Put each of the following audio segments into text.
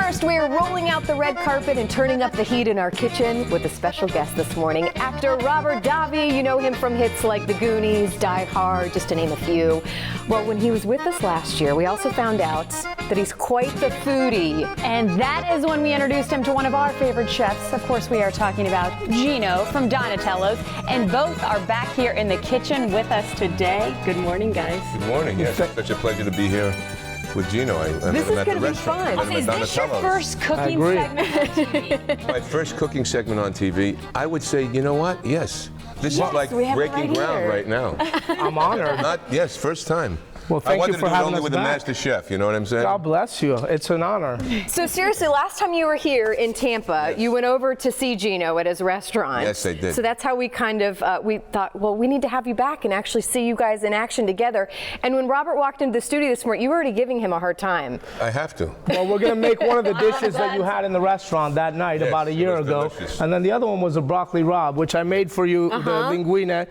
first, we're rolling out the red carpet and turning up the heat in our kitchen with a special guest this morning. Actor Robert Davi, you know him from hits like The Goonies, Die Hard, just to name a few. Well, when he was with us last year, we also found out that he's quite the foodie. And that is when we introduced him to one of our favorite chefs. Of course, we are talking about Gino from Donatello's. And both are back here in the kitchen with us today. Good morning, guys. Good morning. Yes, it's such a pleasure to be here with Gino. This is going to be fun. Is this your first cooking segment on TV? My first cooking segment on TV. I would say, you know what? Yes. This is like breaking ground right now. I'm honored. Yes, first time. Well, thank you for having us with back. the master chef, you know what I'm saying? God bless you. It's an honor. So seriously, last time you were here in Tampa, you went over to see Gino at his restaurant. Yes, I did. So that's how we kind of, we thought, well, we need to have you back and actually see you guys in action together. And when Robert walked into the studio this morning, you were already giving him a hard time. I have to. Well, we're going to make one of the dishes that you had in the restaurant that night about a year ago. Delicious. And then the other one was a broccoli rabe, which I made for you, the linguine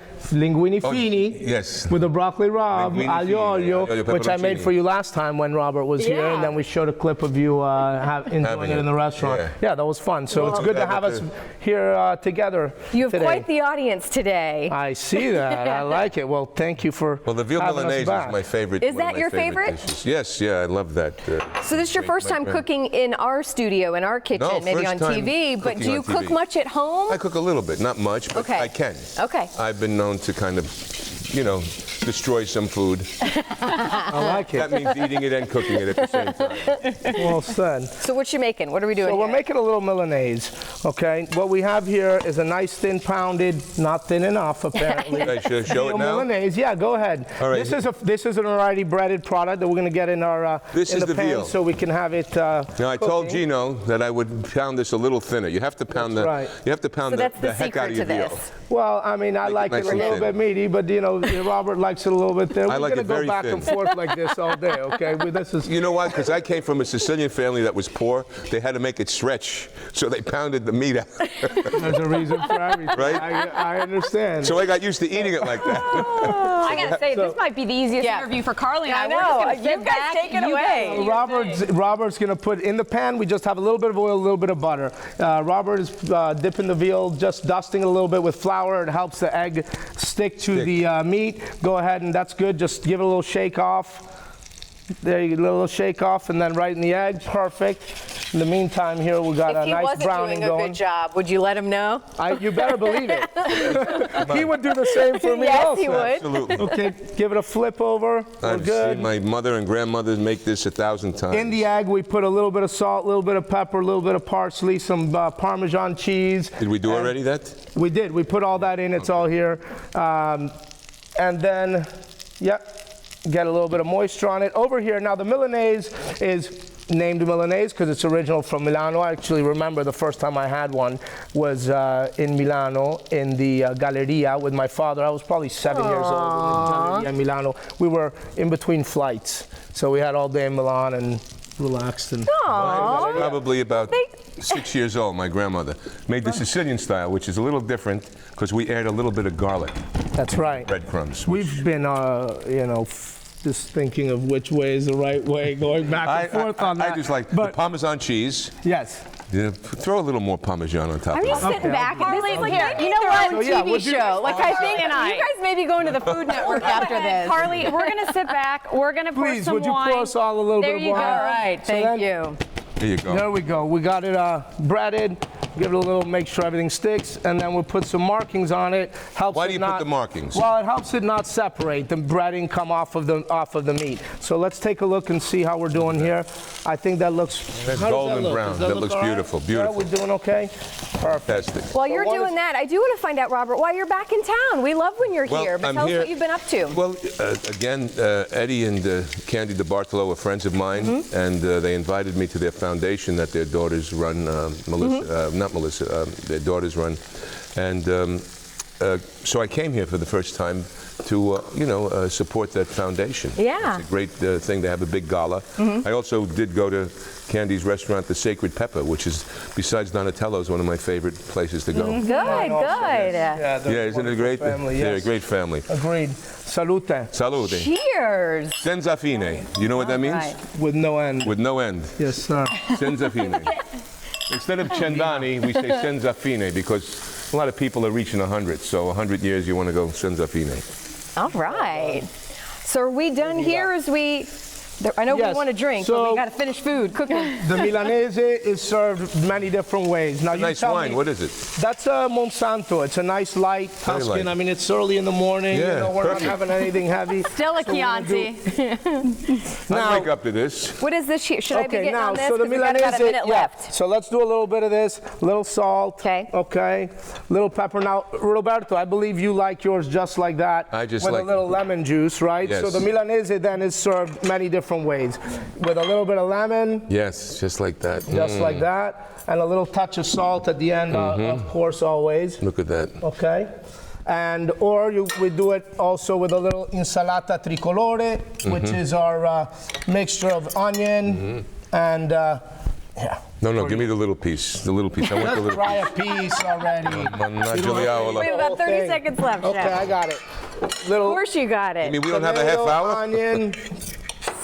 fini. Yes. With a broccoli rabe, Linguine aglio olio, fini, which I made for you last time when Robert was here, and then we showed a clip of you enjoying it in the restaurant. Yeah, that was fun. So it's good to have us here together. You have today. quite the audience today. I see that. I like it. Well, thank you for Well, the veal Milanese is my favorite. Is that your favorite? Dishes. Yes, yeah, I love that. So this is your first time cooking in our studio, in our kitchen, maybe on TV, but do you cook much at home? I cook a little bit, not much, but I can. Okay. I've been known to kind of, you know, destroy some food. I like it. That means eating it and cooking it at the same time. Well said. So what you making? What are we doing So here? we're making a little Milanese, okay? What we have here is a nice thin pounded, not thin enough apparently. Should I show it now? Milanese, yeah, go ahead. All right. This is an already breaded product that we're going to get in our This in is the the pan veal. so we can have it. Now I told Gino that I would pound this a little thinner. You have to pound you have to pound the heck out of your veal. Well, I mean, I like it a little bit meaty, but you know, Robert likes it a little bit thin. I like We're it going to go very back thin. and forth like this all day, okay? You know why? Because I came from a Sicilian family that was poor. They had to make it stretch, so they pounded the meat out. There's a reason for everything. Right? I understand. So I got used to eating it like that. I gotta say, this might be the easiest interview for Carly and I. know. We're just gonna You guys take it away. Robert's going to put in the pan. We just have a little bit of oil, a little bit of butter. Robert is dipping the veal, just dusting it a little bit with flour. It helps the egg stick to the meat. Go ahead, and that's good. Just give it a little shake off. There you go, a little shake off, and then right in the egg. Perfect. In the meantime, here we got a nice browning going. If he wasn't doing a good job, would you let him know? You better believe it. He would do the same for me also. Yes, he would. Absolutely. Okay, give it a flip over. We're I've good. seen my mother and grandmother make this 1,000 times. In the egg, we put a little bit of salt, a little bit of pepper, a little bit of parsley, some Parmesan cheese. Did we do already that? We did. We put all that in. It's all here. And then, get a little bit of moisture on it. Over here, now the Milanese is named Milanese because it's original from Milano. I actually remember the first time I had one was in Milano in the Galleria with my father. I was probably 7 years old in the Galleria in Milano. We were in between flights, so we had all day in Milan and relaxed. And Probably about 6 years old, my grandmother made the Sicilian style, which is a little different because we add a little bit of garlic. That's right. Breadcrumbs. We've been, just thinking of which way is the right way, going back and forth on that. I just like the Parmesan cheese. Yes. Yeah, throw a little more Parmesan on top I'm of just it. sitting back. This is like you know what? your own TV show. Like I think and I. you guys may be going to the Food Network after this. Carly, we're gonna sit back. We're gonna pour Please, some would you wine. pour us all a little There bit of you wine? go. All right, thank you. There you go. There we go. We got it breaded. Give it a little, make sure everything sticks, and then we'll put some markings on it. Helps Why it do you not, put the markings? Well, it helps it not separate. The breading come off of the meat. So let's take a look and see how we're doing here. I think that looks. That's how does golden that look? brown. Does That look looks all right? beautiful, Yeah, beautiful. we're doing okay. Perfect. Fantastic. While you're doing that, I do want to find out, Robert, why you're back in town. We love when you're here, but I'm tell here. us what you've been up to. Well, again, Eddie and Candy DeBartolo are friends of mine, and they invited me to their foundation that their daughters run, their daughters run. And so I came here for the first time to, support that foundation. Yeah. It's a great thing to have a big gala. I also did go to Candy's restaurant, The Sacred Pepper, which is, besides Donatello's, one of my favorite places to go. Good, good. Yeah, isn't it great? Family, They're a yes. great family. Agreed. Salute. Salute. Cheers. Senza fine. You know what that means? Right. With no end. With no end. Yes, sir. Senza fine. Instead of Cendani, we say senza fine because a lot of people are reaching 100. So 100 years, you want to go senza fine. All right. So are we done here as we... I know we Yes. want to drink, So- but we got to finish food, cooking. The Milanese is served many different ways. Now, you Nice tell wine. me- What is it? That's a Monsanto. It's a nice light Very Tuscan. light. I mean, it's early in the morning. Yeah, we're perfect. not having anything heavy. Still a So we're gonna Chianti. I wake up to this. What is this here? Should I be Okay, getting now, on this? so the 'Cause we got Milanese, about a minute yeah. left. So let's do a little bit of this, little salt. Okay. Okay. Little pepper. Now, Roberto, I believe you like yours just like that. I just with like a little lemon juice, right? Yes. So the Milanese then is served many different ways, with a little bit of lemon, Yes, just like that. just like that, and a little touch of salt at the end, of course, always. Look at that. Okay. And or we do it also with a little insalata tricolore, which is our mixture of onion and yeah. No, give me the little piece. The little piece. I want the Let's little try a piece already. Mangiaiola. We have about 30 Okay. seconds left, Okay, Chef. I got it. Of Little course you got I it. mean, we don't have a half tomato, hour? onion.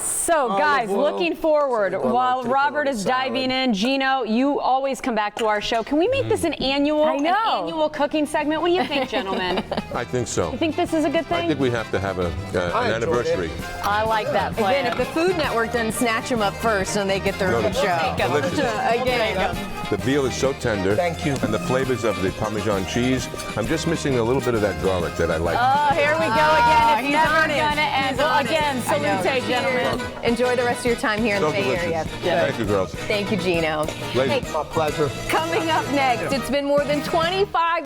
So, guys, oil. looking forward, while Robert is salad. diving in, Gino, you always come back to our show. Can we make this an annual, I know. an annual cooking segment? What do you think, gentlemen? I think so. You think this is a good I thing? think we have to have I an enjoyed anniversary. I like that Again, if plan. the Food Network doesn't snatch them up first and they get their own Delicious. show. Delicious. Again. The veal is so tender. Thank you. And the flavors of the Parmesan cheese. I'm just missing a little bit of that garlic that I like. Oh, here we go again. It's he's never on it. gonna end. He's Well, on it. again, I know. salute, gentlemen. Enjoy the rest of your time here in So the Bay delicious. Area. Thank you, girls. Thank you, Gino. Ladies. Hey, My pleasure. coming up next, it's been more than 25